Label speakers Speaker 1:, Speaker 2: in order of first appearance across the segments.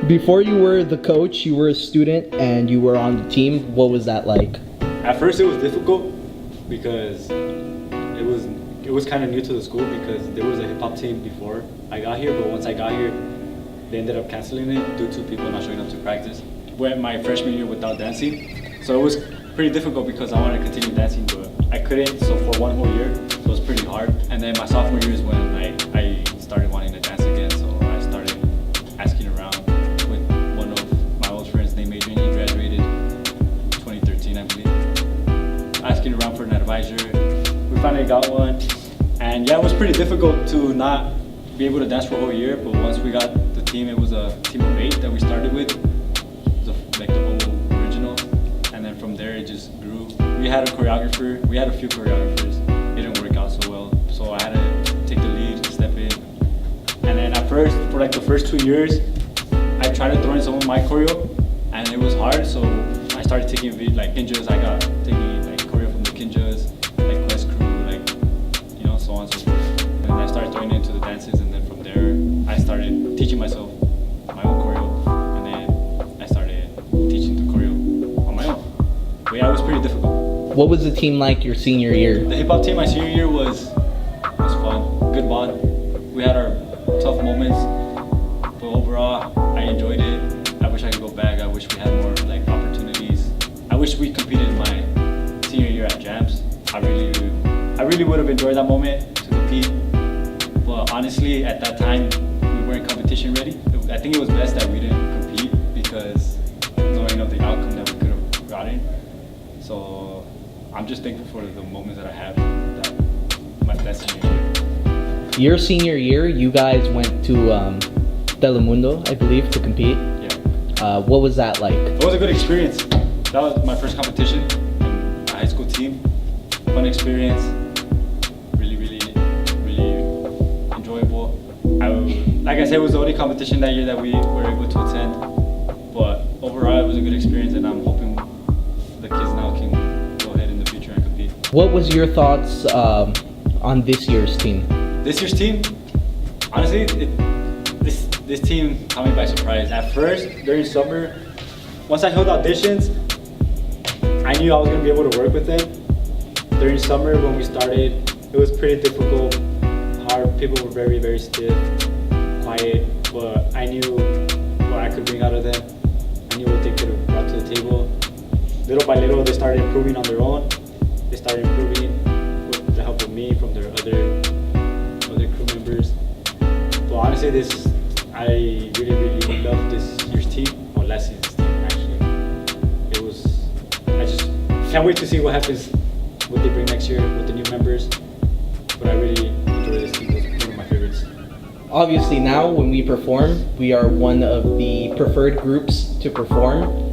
Speaker 1: Before you were the coach, you were a student and you were on the team. What was that like?
Speaker 2: At first it was difficult because it was kind of new to the school because there was a hip-hop team before I got here, but once I got here, they ended up canceling it due to people not showing up to practice. Went my freshman year without dancing, so it was pretty difficult because I wanted to continue dancing, but I couldn't, so for one whole year, so it was pretty hard. And then my sophomore year is when I started wanting to dance again, so I started asking around with one of my old friends named Adrian. He graduated 2013, I believe. Asking around for an advisor. We finally got one, and yeah, it was pretty difficult to not be able to dance for a whole year, but once we got the team, it was a team of 8 that we started with. It was like the whole original, and then from there it just grew. We had a choreographer, we had a few choreographers. It didn't work out so well, so I had to take the lead, step in. And then at first, for like the first 2 years, I tried to throw in some of my choreo, and it was hard, so I started taking like kinjas. I got taking like choreo from the kinjas, like Quest Crew, like, you know, so on and so forth. And I started throwing it into the dances, and then from there, I started teaching myself my own choreo, and then I started teaching the choreo on my own. But yeah, it was pretty difficult.
Speaker 1: What was the team like your senior year?
Speaker 2: The hip-hop team my senior year was fun, good bond. We had our tough moments, but overall, I enjoyed it. I wish I could go back. I wish we had more like opportunities. I wish we competed in my senior year at Jams. I really would have enjoyed that moment to compete. But honestly, at that time, we weren't competition ready. I think it was best that we didn't compete because knowing of the outcome that we could have gotten. So I'm just thankful for the moments that I had that senior year.
Speaker 1: Your senior year, you guys went to Telemundo, I believe, to compete.
Speaker 2: Yeah.
Speaker 1: What was that like?
Speaker 2: It was a good experience. That was my first competition in a high school team. Fun experience. Really enjoyable. Like I said, it was the only competition that year that we were able to attend. But overall, it was a good experience, and I'm hoping the kids now can go ahead in the future and compete.
Speaker 1: What was your thoughts on this year's team?
Speaker 2: This year's team, honestly, this team caught me by surprise. At first, during summer, once I held auditions, I knew I was going to be able to work with them. During summer, when we started, it was pretty difficult, hard. People were very stiff, quiet, but I knew what I could bring out of them. I knew what they could have brought to the table. Little by little, they started improving on their own. They started improving with the help of me from their other crew members. But honestly, I really loved this year's team, or last season's team actually. I just can't wait to see what happens, what they bring next year with the new members. But I really enjoy this team. It's one of my favorites.
Speaker 1: Obviously now when we perform, we are one of the preferred groups to perform.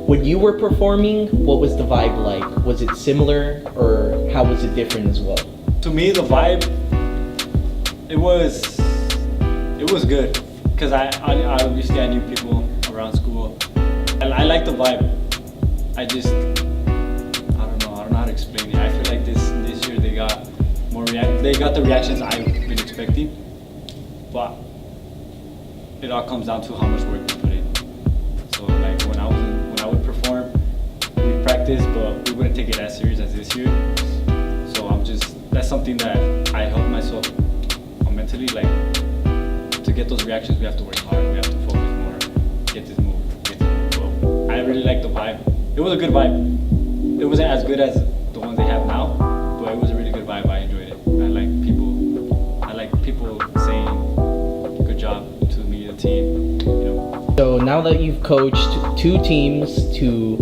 Speaker 1: When you were performing, what was the vibe like? Was it similar or how was it different as well?
Speaker 2: To me, the vibe, it was good. Because I obviously I knew people around school. I like the vibe. I don't know how to explain it. I feel like this year they got the reactions I've been expecting. But it all comes down to how much work we put in. So like when I would perform, we practice, but we wouldn't take it as serious as this year. So that's something that I help myself mentally, like to get those reactions, we have to work hard, we have to focus more, get this move. So I really like the vibe. It was a good vibe. It wasn't as good as the ones they have now, but it was a really good vibe. I enjoyed it. I like people saying good job to me, the team, you know.
Speaker 1: So now that you've coached 2 teams to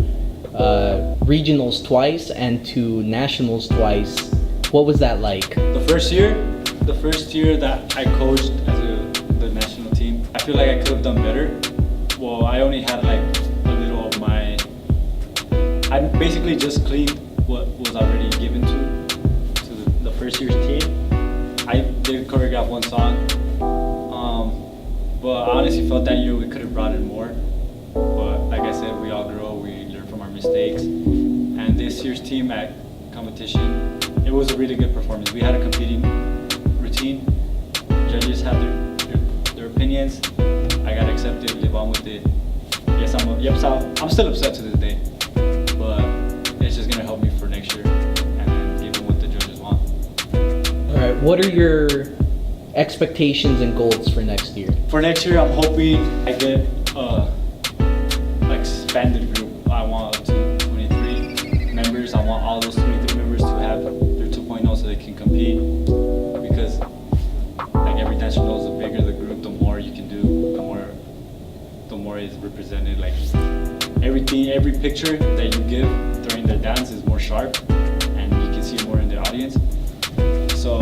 Speaker 1: regionals twice and to nationals twice, what was that like?
Speaker 2: The first year that I coached as the national team, I feel like I could have done better. Well, I only had like a little of I basically just cleaned what was already given to the first year's team. I did choreograph one song, but I honestly felt that year we could have brought in more. But like I said, we all grow, we learn from our mistakes. And this year's team at competition, it was a really good performance. We had a competing routine. Judges had their opinions. I gotta accept it, live on with it. Yes, I'm still upset to this day, but it's just gonna help me for next year and then give them what the judges want.
Speaker 1: All right, what are your expectations and goals for next year?
Speaker 2: For next year, I'm hoping I get expanded group. I want up to 23 members. I want all those 23 members to have their 2.0 so they can compete. Because like every dancer knows, the bigger the group, the more you can do, the more it's represented. Like every picture that you give during the dance is more sharp, and you can see it more in the audience. So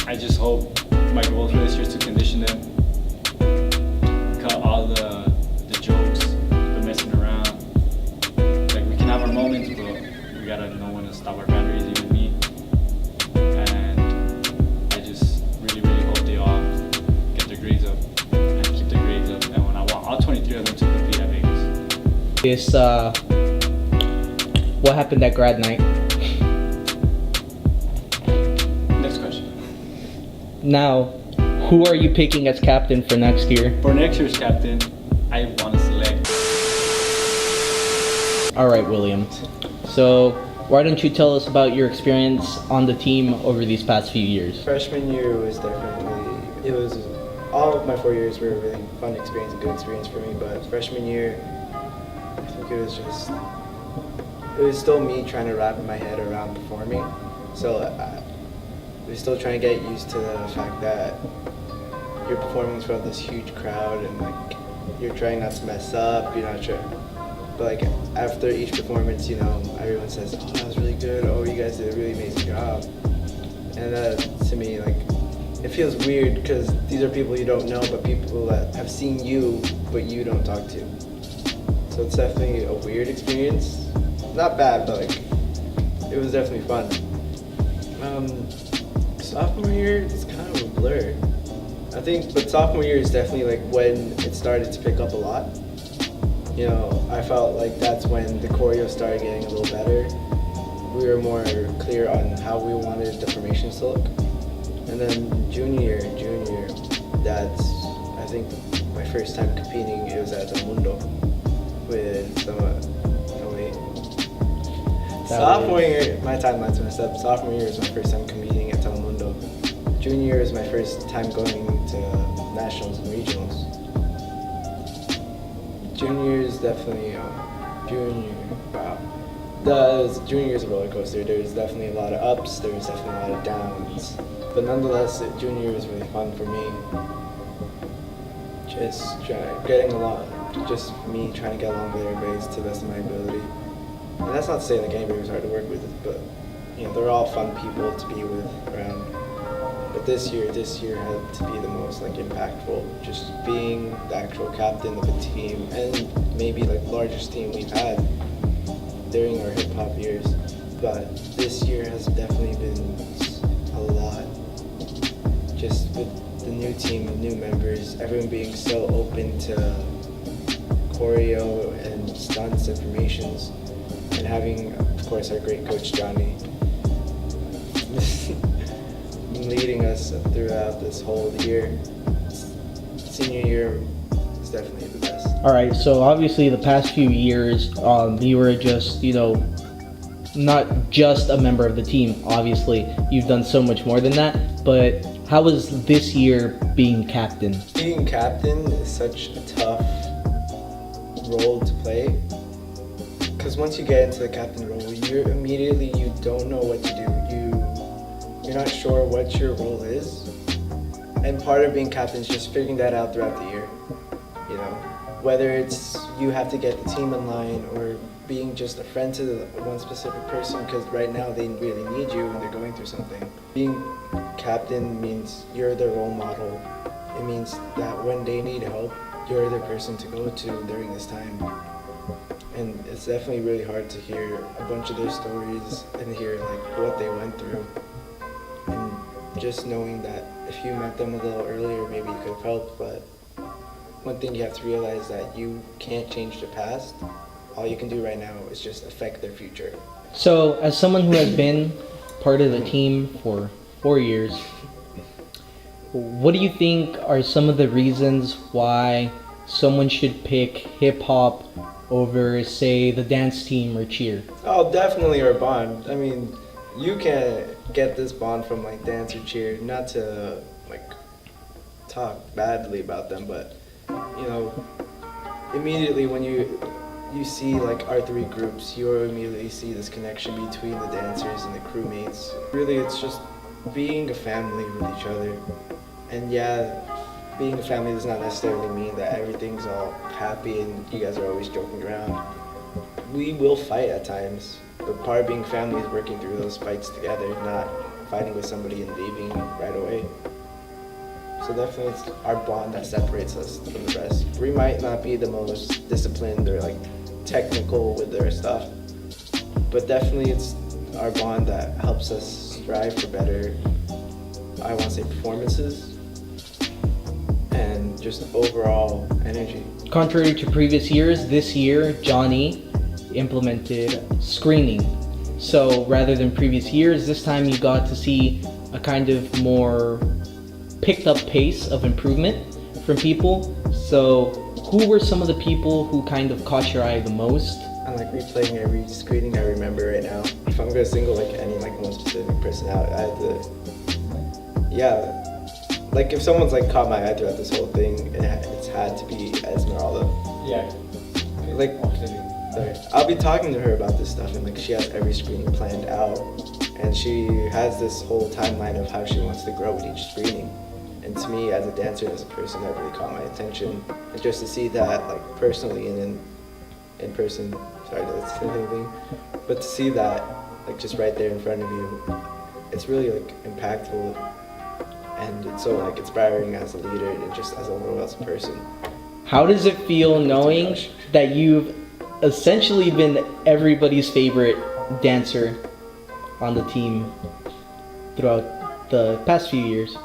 Speaker 2: I just hope my goal for this year is to condition them, cut all the jokes, the messing around. Like we can have our moments, but we gotta know when to stop our boundaries, even me. And I just really, really hope they all get their grades up and keep their grades up. And when I want all 23 of them to compete at Vegas.
Speaker 1: What happened at grad night?
Speaker 2: Next question.
Speaker 1: Now, who are you picking as captain for next year?
Speaker 2: For next year's captain, I want to select.
Speaker 1: All right, William. So, why don't you tell us about your experience on the team over these past few years?
Speaker 3: Freshman year was all of my 4 years were a really fun experience, a good experience for me, but freshman year, I think it was still me trying to wrap my head around performing. So I was still trying to get used to the fact that you're performing in front of this huge crowd and like you're trying not to mess up, you're not sure. But like after each performance, everyone says, "Oh, that was really good. Oh, you guys did a really amazing job." And to me, like, it feels weird because these are people you don't know, but people that have seen you, but you don't talk to. So it's definitely a weird experience. Not bad, but like, it was definitely fun. Sophomore year, it's kind of a blur. I think, but sophomore year is definitely like when it started to pick up a lot. I felt like that's when the choreo started getting a little better. We were more clear on how we wanted the formations to look. And then junior year, that's, I think, my first time competing. It was at the Mundo with some, sophomore year, my timeline's messed up. Sophomore year was my first time competing at Telemundo. Junior year is my first time going to nationals and regionals. Junior year is definitely wow. Junior year is a roller coaster. There's definitely a lot of ups. There's definitely a lot of downs. But nonetheless, junior year was really fun for me. Just getting along, just me trying to get along with everybody to the best of my ability. And that's not to say like anybody was hard to work with, but they're all fun people to be with around. But this year had to be the most like impactful, just being the actual captain of a team and maybe like the largest team we've had during our hip hop years. But this year has definitely been a lot. Just with the new team, the new members, everyone being so open to choreo and stunts and formations. And having, of course, our great coach Johnny leading us throughout this whole year. Senior year is definitely the best.
Speaker 1: All right, so obviously the past few years, you were just, not just a member of the team. Obviously, you've done so much more than that. But how was this year being captain?
Speaker 3: Being captain is such a tough role to play. Because once you get into the captain role, you don't know what to do. You're not sure what your role is. And part of being captain is just figuring that out throughout the year. Whether it's you have to get the team in line or being just a friend to the one specific person because right now they really need you and they're going through something. Being captain means you're the role model. It means that when they need help, you're the person to go to during this time. And it's definitely really hard to hear a bunch of their stories and hear like what they went through. And just knowing that if you met them a little earlier, maybe you could have helped. But one thing you have to realize that you can't change the past. All you can do right now is just affect their future.
Speaker 1: So, as someone who has been part of the team for 4 years, what do you think are some of the reasons why someone should pick hip hop over, say, the dance team or cheer?
Speaker 3: Oh, definitely our bond. I mean, you can get this bond from like dance or cheer. Not to like talk badly about them, but you know, immediately when you see like our three groups, you immediately see this connection between the dancers and the crewmates. Really, it's just being a family with each other. And yeah, being a family does not necessarily mean that everything's all happy and you guys are always joking around. We will fight at times, but part of being family is working through those fights together, not fighting with somebody and leaving right away. So definitely it's our bond that separates us from the rest. We might not be the most disciplined or like technical with their stuff, but definitely it's our bond that helps us strive for better, I want to say, performances and just overall energy.
Speaker 1: Contrary to previous years, this year Johnny implemented screening. So rather than previous years, this time you got to see a kind of more picked up pace of improvement from people. So who were some of the people who kind of caught your eye the most?
Speaker 3: I'm like replaying every screening I remember right now. If I'm gonna single like any like one specific person out, I had to, yeah, like if someone's like caught my eye throughout this whole thing, it's had to be Esmeralda.
Speaker 2: Yeah.
Speaker 3: Like, sorry, I'll be talking to her about this stuff, and like she has every screening planned out, and she has this whole timeline of how she wants to grow with each screening. And to me, as a dancer and as a person, that really caught my attention. And just to see that like personally and in person, sorry that's the same thing, but to see that like just right there in front of you, it's really like impactful, and it's so like inspiring as a leader and just as a overall as a person.
Speaker 1: How does it feel knowing that you've essentially been everybody's favorite dancer on the team throughout the past few years?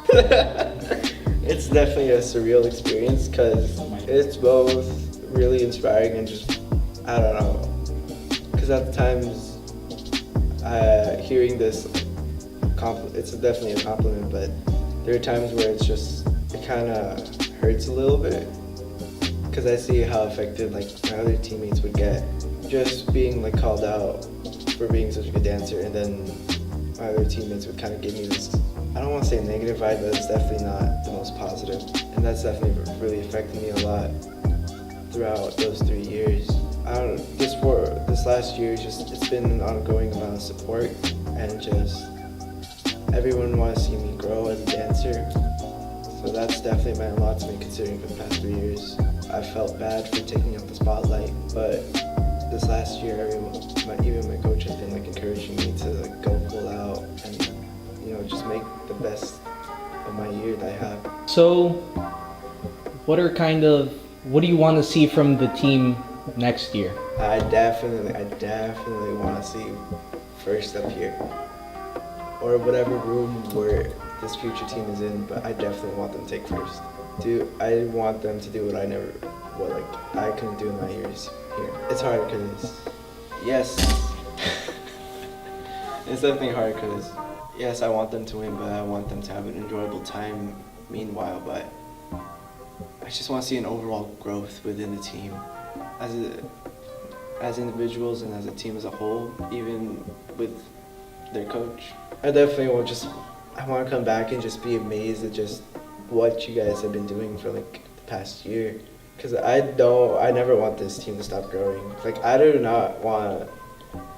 Speaker 3: It's definitely a surreal experience because it's both really inspiring and just, I don't know, because at times hearing this, it's definitely a compliment, but there are times where it's just, it kind of hurts a little bit because I see how affected like my other teammates would get just being like called out for being such a good dancer, and then my other teammates would kind of give me this, I don't want to say negative vibe, but it's definitely not the most positive, and that's definitely really affected me a lot throughout those 3 years. I don't know, this last year, just it's been an ongoing amount of support, and just everyone wants to see me grow as a dancer. So that's definitely meant a lot to me, considering for the past 3 years I felt bad for taking up the spotlight. But this last year, even my coach has been like encouraging me to like go full out and just make the best of my year that I have.
Speaker 1: So what do you want to see from the team next year?
Speaker 3: I definitely want to see first up here, or whatever room where this future team is in, but I definitely want them to take first. I want them to do what I couldn't do in my years here. It's hard because, yes, it's definitely hard because, yes, I want them to win, but I want them to have an enjoyable time meanwhile, but I just want to see an overall growth within the team as individuals and as a team as a whole, even with their coach. I definitely I want to come back and just be amazed at just what you guys have been doing for like the past year, because I never want this team to stop growing. Like I do not want,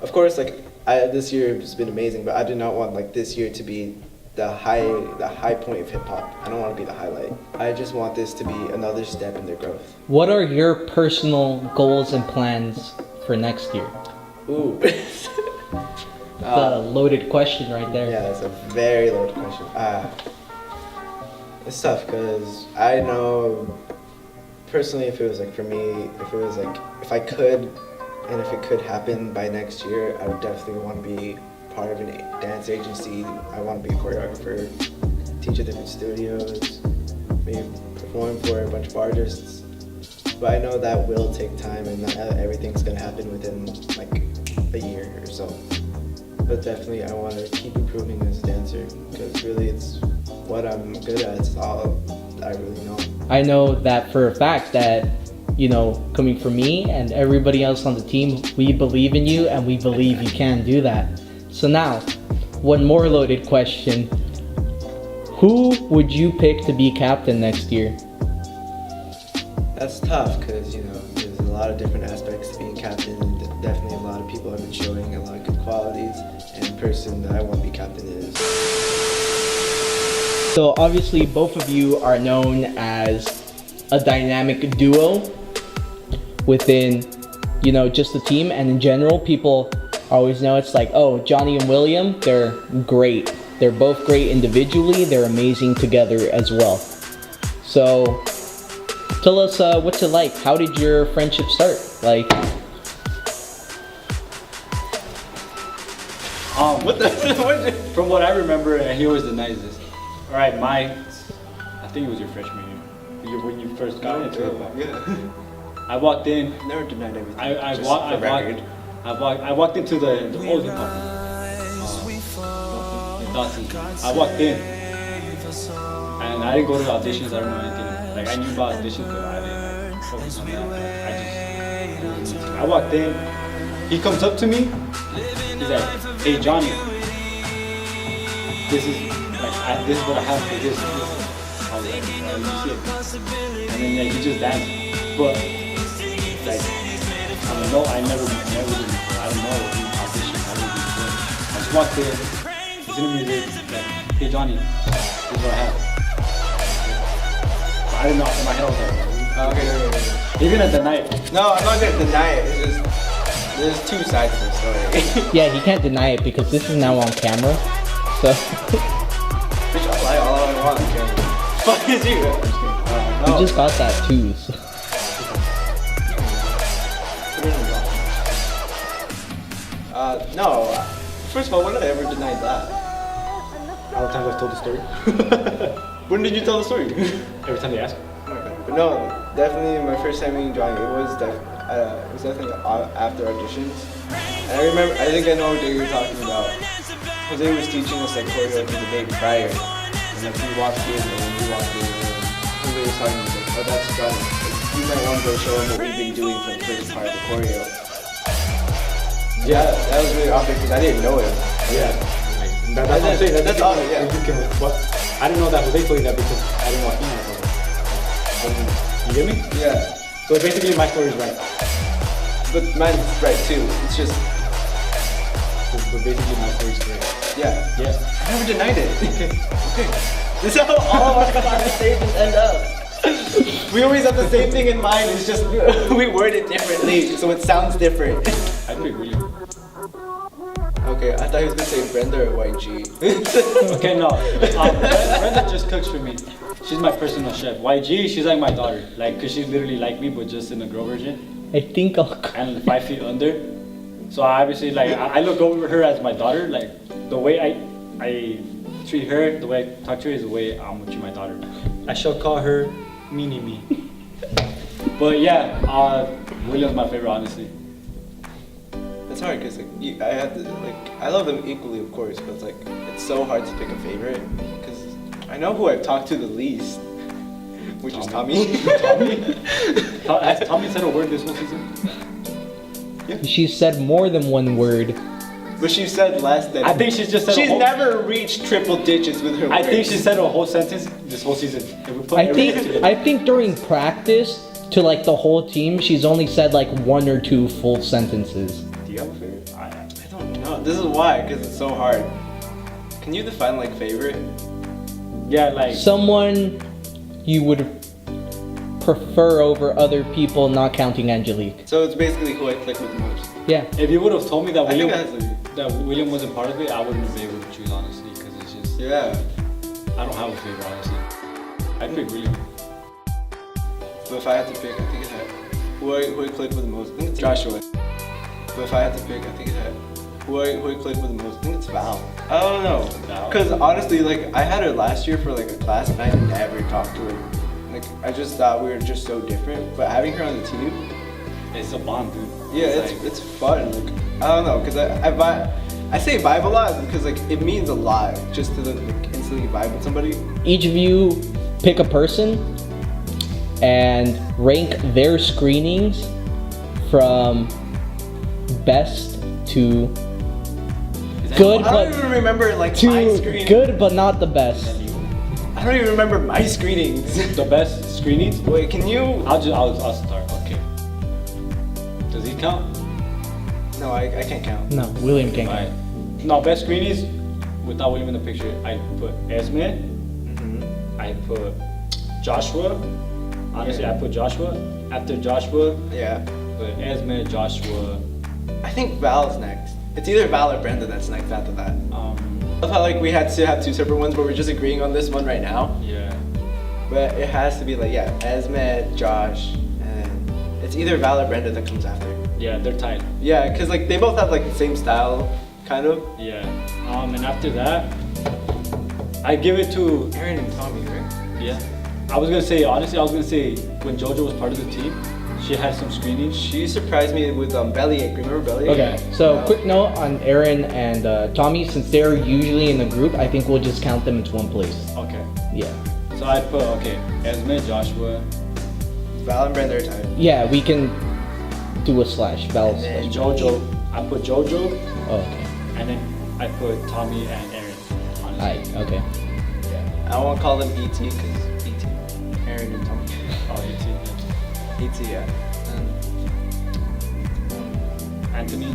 Speaker 3: of course, like this year has been amazing, but I do not want like this year to be the high point of hip hop. I don't want to be the highlight. I just want this to be another step in their growth.
Speaker 1: What are your personal goals and plans for next year?
Speaker 3: Ooh.
Speaker 1: The loaded question right there.
Speaker 3: Yeah, that's a very loaded question. It's tough because I know personally, if it was like for me, if I could, and if it could happen by next year, I would definitely want to be part of a dance agency. I want to be a choreographer, teach at different studios, maybe perform for a bunch of artists. But I know that will take time, and not everything's gonna happen within like a year or so. But definitely, I want to keep improving as a dancer because really, it's what I'm good at. It's all I really know.
Speaker 1: I know that for a fact that, you know, coming from me and everybody else on the team, we believe in you and we believe you can do that. So now, one more loaded question. Who would you pick to be captain next year?
Speaker 3: That's tough because, you know, there's a lot of different aspects to being captain. Definitely a lot of people have been showing a lot of good qualities, and the person that I want to be captain is.
Speaker 1: So obviously both of you are known as a dynamic duo within, you know, just the team, and in general people always know it's like, oh, Johnny and William, they're great. They're both great individually, they're amazing together as well. So tell us what's it like? How did your friendship start? Like,
Speaker 2: from what I remember, he always denies this. All right, I think it was your freshman year, when you first got into it.
Speaker 3: Yeah.
Speaker 2: I walked in.
Speaker 3: Never denied everything.
Speaker 2: I
Speaker 3: just
Speaker 2: walked into the old hip hop. I walked in, and I didn't go to the auditions. I don't know anything. Like I knew about auditions, but I didn't focus on that. I walked in. He comes up to me. He's like, "Hey Johnny, this is what I have for this." I was like, "You see it?" And then like, he just danced, but like I never did before. I don't know what audition. I didn't do before. I just walked in. He's in the music. Like, "Hey Johnny, this is what I have." I didn't know. In my head I was like,
Speaker 3: Okay.
Speaker 2: "You're gonna deny it."
Speaker 3: No, I'm not gonna deny it. It's just there's two sides to the story.
Speaker 1: Yeah, he can't deny it because this is now on camera. So
Speaker 3: Bitch, I'll lie all I want on camera. Fuck is you?
Speaker 1: you just got that too. So.
Speaker 3: No. First of all, when did I ever deny that?
Speaker 2: All the times I've told the story.
Speaker 3: When did you tell the story?
Speaker 2: Every time they ask.
Speaker 3: Oh my God. But no, definitely my first time meeting Johnny, it was definitely after auditions. And I remember, I think I know what day you're talking about. Jose was teaching us like choreography the day prior. And like we walked in and Jose was talking to us like, oh that's Johnny. Like, you might want to go show him what we've been doing for the first part of the choreo. Yeah, that was really obvious because I didn't know him.
Speaker 2: Yeah. That's what I'm saying.
Speaker 3: That's all, yeah.
Speaker 2: But I didn't know that Jose told you that because I didn't watch him. You get me?
Speaker 3: Yeah.
Speaker 2: So basically my story is right.
Speaker 3: But mine's right too. It's just,
Speaker 2: But basically my story is correct.
Speaker 3: yeah.
Speaker 2: Yeah.
Speaker 3: I never denied it. Okay. This is how all of our conversations end up. We always have the same thing in mind, it's just we word it differently, so it sounds different.
Speaker 2: I pick William.
Speaker 3: Okay, I thought he was gonna say Brenda or YG.
Speaker 2: Okay, no. Brenda just cooks for me. She's my personal chef. YG, she's like my daughter. Like, cause she's literally like me, but just in a girl version.
Speaker 1: I think I'll
Speaker 2: And 5 feet under. So obviously, like, I look over her as my daughter. Like, the way I treat her, the way I talk to her is the way I'm gonna treat my daughter. I shall call her Mini Me. But yeah, William's my favorite, honestly.
Speaker 3: It's hard because I love them equally, of course, but it's like it's so hard to pick a favorite because I know who I've talked to the least, which is Tommy.
Speaker 2: Has Tommy said a word this whole season?
Speaker 1: She said more than one word.
Speaker 3: But she said less than.
Speaker 2: I think she's just said.
Speaker 3: She's never reached triple digits with her.
Speaker 2: I think
Speaker 3: words.
Speaker 2: she said a whole sentence this whole season. If we put
Speaker 1: I
Speaker 2: everything
Speaker 1: think
Speaker 2: together.
Speaker 1: during practice to like the whole team, she's only said like 1 or 2 full sentences.
Speaker 2: Do you have a favorite?
Speaker 3: I don't know. This is why, because it's so hard. Can you define like favorite?
Speaker 2: Yeah, like
Speaker 1: Someone you would prefer over other people, not counting Angelique.
Speaker 3: So it's basically who I click with the most.
Speaker 1: Yeah.
Speaker 2: if you would have told me that
Speaker 3: I think
Speaker 2: William wasn't part of it, I wouldn't be able to choose honestly, because it's just
Speaker 3: Yeah.
Speaker 2: I don't have a favorite honestly. I'd pick William.
Speaker 3: But if I had to pick, I think it had who I click with the most. I think it's Joshua. But if I had to pick, I think it had who I click with the most. I think it's Val. I don't know.
Speaker 2: Val?
Speaker 3: Because honestly, like I had her last year for like a class, and I never talked to her. Like I just thought we were just so different. But having her on the team,
Speaker 2: It's a bond, dude.
Speaker 3: yeah, it's fun. Like I don't know, because I say vibe a lot because like it means a lot just to the like, inside instantly vibe with somebody.
Speaker 1: Each of you pick a person and rank their screenings from best to good,
Speaker 3: I don't
Speaker 1: but
Speaker 3: even remember like my
Speaker 1: to
Speaker 3: screenings.
Speaker 1: good, but not the best.
Speaker 3: I don't even remember my screenings.
Speaker 2: The best screenings?
Speaker 3: Wait, can you?
Speaker 2: I'll start. Okay. Does he count?
Speaker 3: No, I can't count.
Speaker 1: No, William can't.
Speaker 2: Alright. No, best screenings without William in the picture. I put Esme.
Speaker 3: Mm-hmm.
Speaker 2: I put Joshua. Honestly,
Speaker 3: Yeah.
Speaker 2: I put Joshua. After Joshua,
Speaker 3: Yeah.
Speaker 2: put Esme, Joshua.
Speaker 3: I think Val's next. It's either Val or Brenda that's next after that. I love how like we had to have two separate ones, but we're just agreeing on this one right now.
Speaker 2: Yeah.
Speaker 3: But it has to be like, yeah, Esme, Josh, and it's either Val or Brenda that comes after.
Speaker 2: Yeah, they're tied.
Speaker 3: Yeah, because like they both have like the same style, kind of.
Speaker 2: Yeah. And after that, I give it to
Speaker 3: Aaron and Tommy, right?
Speaker 2: yeah. I was gonna say honestly, when JoJo was part of the team, she had some screenings.
Speaker 3: She surprised me with Bellyache. Remember Bellyache?
Speaker 1: Okay, so quick note on Aaron and Tommy, since they're usually in a group, I think we'll just count them into one place.
Speaker 2: Okay.
Speaker 1: Yeah.
Speaker 2: So I put Esme, Joshua,
Speaker 3: Val and Brenda are tied.
Speaker 1: Yeah, we can do a slash. Val slash.
Speaker 3: And
Speaker 2: JoJo. I put JoJo,
Speaker 1: Oh, okay.
Speaker 2: and then I put Tommy and Aaron. Honestly.
Speaker 1: Alright, okay.
Speaker 3: Yeah. I won't call them ET because ET. Aaron and Tommy.
Speaker 2: Oh, you see.
Speaker 3: ET, yeah.
Speaker 2: Anthony.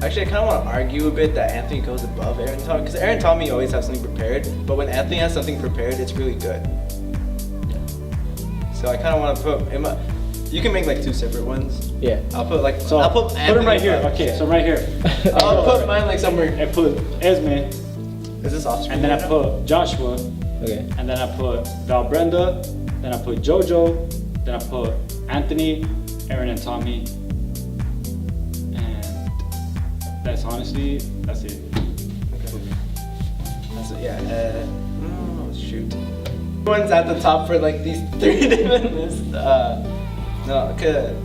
Speaker 3: Actually, I kind of want to argue a bit that Anthony goes above Aaron and Tommy because Aaron and Tommy always have something prepared, but when Anthony has something prepared, it's really good. So I kind of want to put. You can make like two separate ones.
Speaker 1: Yeah.
Speaker 3: I'll put like.
Speaker 2: So
Speaker 3: I'll put
Speaker 2: them right here.
Speaker 3: Anthony
Speaker 2: Okay,
Speaker 3: first.
Speaker 2: so right here.
Speaker 3: I'll put mine like somewhere.
Speaker 2: I put Esme,
Speaker 3: Is this off screen?
Speaker 2: and then I
Speaker 3: right
Speaker 2: put Joshua,
Speaker 1: Okay.
Speaker 2: and then I put Val Brenda, then I put JoJo, then I put Anthony, Aaron and Tommy, and that's it.
Speaker 3: That's it, yeah. Oh shoot. One's at the top for like these three different lists. No, because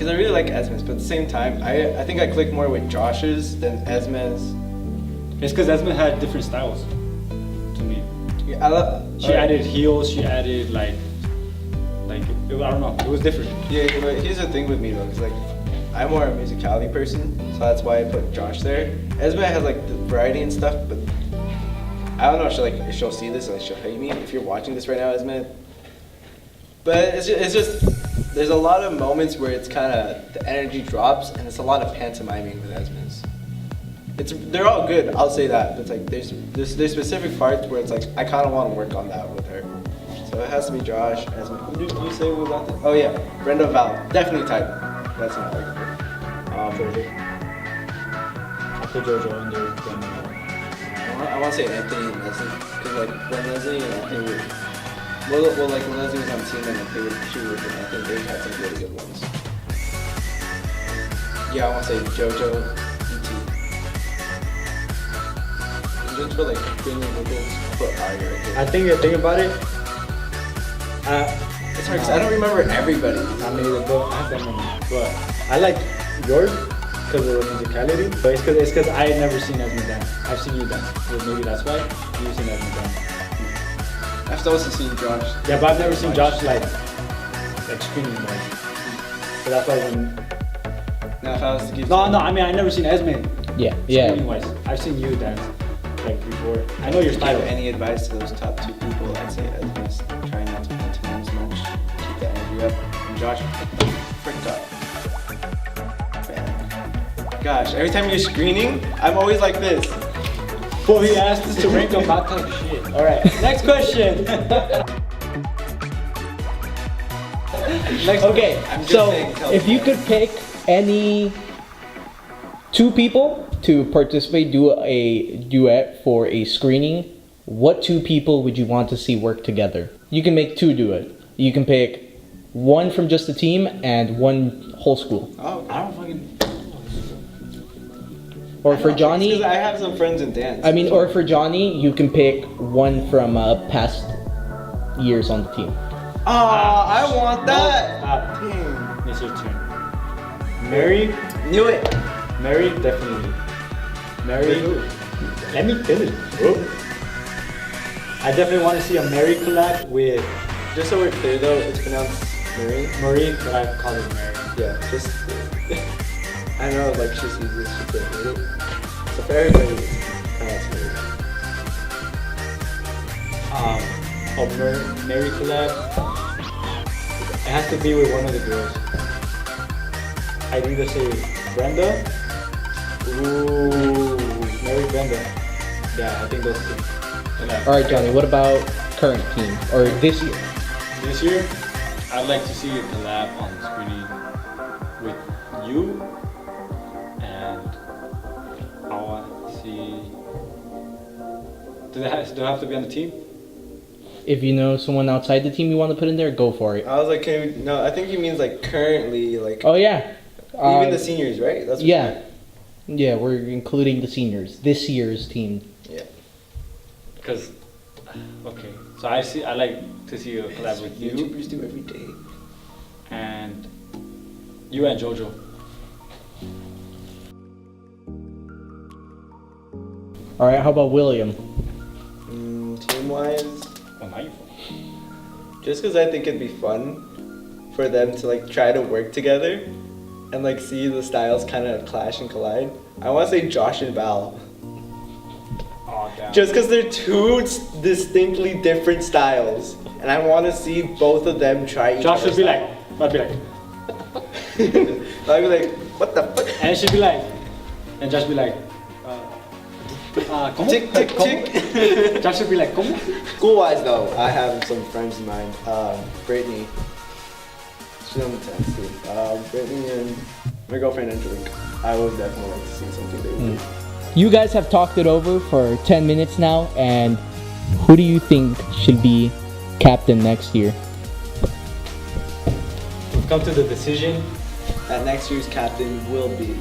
Speaker 3: I really like Esme's, but at the same time, I think I click more with Josh's than Esme's.
Speaker 2: It's because Esme had different styles to me.
Speaker 3: Yeah,
Speaker 2: She added heels. She added like I don't know. It was different.
Speaker 3: Yeah, but here's the thing with me though, because like I'm more a musicality person, so that's why I put Josh there. Esme has like the variety and stuff, but I don't know if she'll see this and she'll hate me if you're watching this right now, Esme. But it's just there's a lot of moments where it's kind of the energy drops and it's a lot of pantomiming with Esme's. They're all good, I'll say that. But it's like there's specific parts where it's like I kind of want to work on that with her. So it has to be Josh. Esme. Who did you say was out there? Oh yeah, Brenda Val, definitely type. That's not arguable.
Speaker 2: JoJo. I put JoJo in there.
Speaker 3: I want to say Anthony and Leslie, because like when Leslie and Anthony well like when Leslie was on team and they would shoot with them, I think they had some really good ones. Yeah, I want to say JoJo, ET. And just for like premium vocals, I'll put Arya right there.
Speaker 2: I think the thing about it,
Speaker 3: It's hard because I don't remember everybody.
Speaker 2: I mean, I have that many, but I like yours because of the musicality. But it's because I had never seen Esme dance. I've seen you dance, so maybe that's why you've seen Esme dance.
Speaker 3: I've also seen Josh.
Speaker 2: Yeah, but I've never seen Josh like screaming like. So that's why when.
Speaker 3: Now if I was to give
Speaker 2: No, I mean I never seen Esme.
Speaker 1: Yeah.
Speaker 2: Screaming wise, I've seen you dance like before. I know your
Speaker 3: give
Speaker 2: style.
Speaker 3: any advice to those top two people, I'd say Esme's try not to pantomime as much. Keep that energy up. And Josh, freaked out. Man. Gosh, every time you're screening, I'm always like this.
Speaker 2: Well, he asked us to rank them, not type shit. All right, next question.
Speaker 1: Okay,
Speaker 3: I'm just
Speaker 1: so
Speaker 3: saying, tell
Speaker 1: if
Speaker 3: me.
Speaker 1: you could pick any two people to participate, do a duet for a screening, what two people would you want to see work together? You can make two duet. You can pick one from just the team and one whole school.
Speaker 3: Oh,
Speaker 2: I don't fucking.
Speaker 1: Or for Johnny,
Speaker 3: because I have some friends in dance.
Speaker 1: I mean, or for Johnny, you can pick one from past years on the team.
Speaker 3: I want that.
Speaker 2: Damn. It's your turn. Mary,
Speaker 3: Knew it.
Speaker 2: Mary, definitely. Mary, Let me finish, bro. I definitely want to see a Mary collab with
Speaker 3: Just so we're clear though, it's pronounced Marie.
Speaker 2: Marie, but I call her Mary.
Speaker 3: Yeah, just I know like she's easiest to get it. So for everybody, it's pronounced Marie.
Speaker 2: A Mary collab. It has to be with one of the girls. I'd either say Brenda. Ooh, Mary Brenda. Yeah, I think those two.
Speaker 1: All right, Johnny. What about current team or this year?
Speaker 2: This year, I'd like to see a collab on the screening with you, and I want to see. Do they have to be on the team?
Speaker 1: If you know someone outside the team you want to put in there, go for it.
Speaker 3: I was like, no, I think he means like currently, like
Speaker 1: Oh yeah.
Speaker 3: even the seniors, right? That's what
Speaker 1: Yeah. Yeah, we're including the seniors. This year's team.
Speaker 3: Yeah.
Speaker 2: Because, okay, so I like to see a collab with you
Speaker 3: YouTubers do every day.
Speaker 2: and you and JoJo.
Speaker 1: All right. How about William?
Speaker 3: Team wise,
Speaker 2: Oh, now you.
Speaker 3: just because I think it'd be fun for them to like try to work together and like see the styles kind of clash and collide. I want to say Josh and Val.
Speaker 2: Oh, damn.
Speaker 3: Just because they're two distinctly different styles, and I want to see both of them try each
Speaker 2: Josh
Speaker 3: other's
Speaker 2: would be like,
Speaker 3: style.
Speaker 2: I'd be like,
Speaker 3: I'd be like, what the fuck?
Speaker 2: and she'd be like, and Josh would be like, ¿cómo?
Speaker 3: Tick, tick,
Speaker 2: ¿Cómo?
Speaker 3: tick.
Speaker 2: Josh would be like, ¿cómo?
Speaker 3: School wise though, I have some friends in mind. Brittany. She's on the 10th too. Brittany and my girlfriend Angelique. I would definitely like to see something they would do.
Speaker 1: You guys have talked it over for 10 minutes now, and who do you think should be captain next year?
Speaker 2: We've come to the decision.
Speaker 3: That next year's captain will be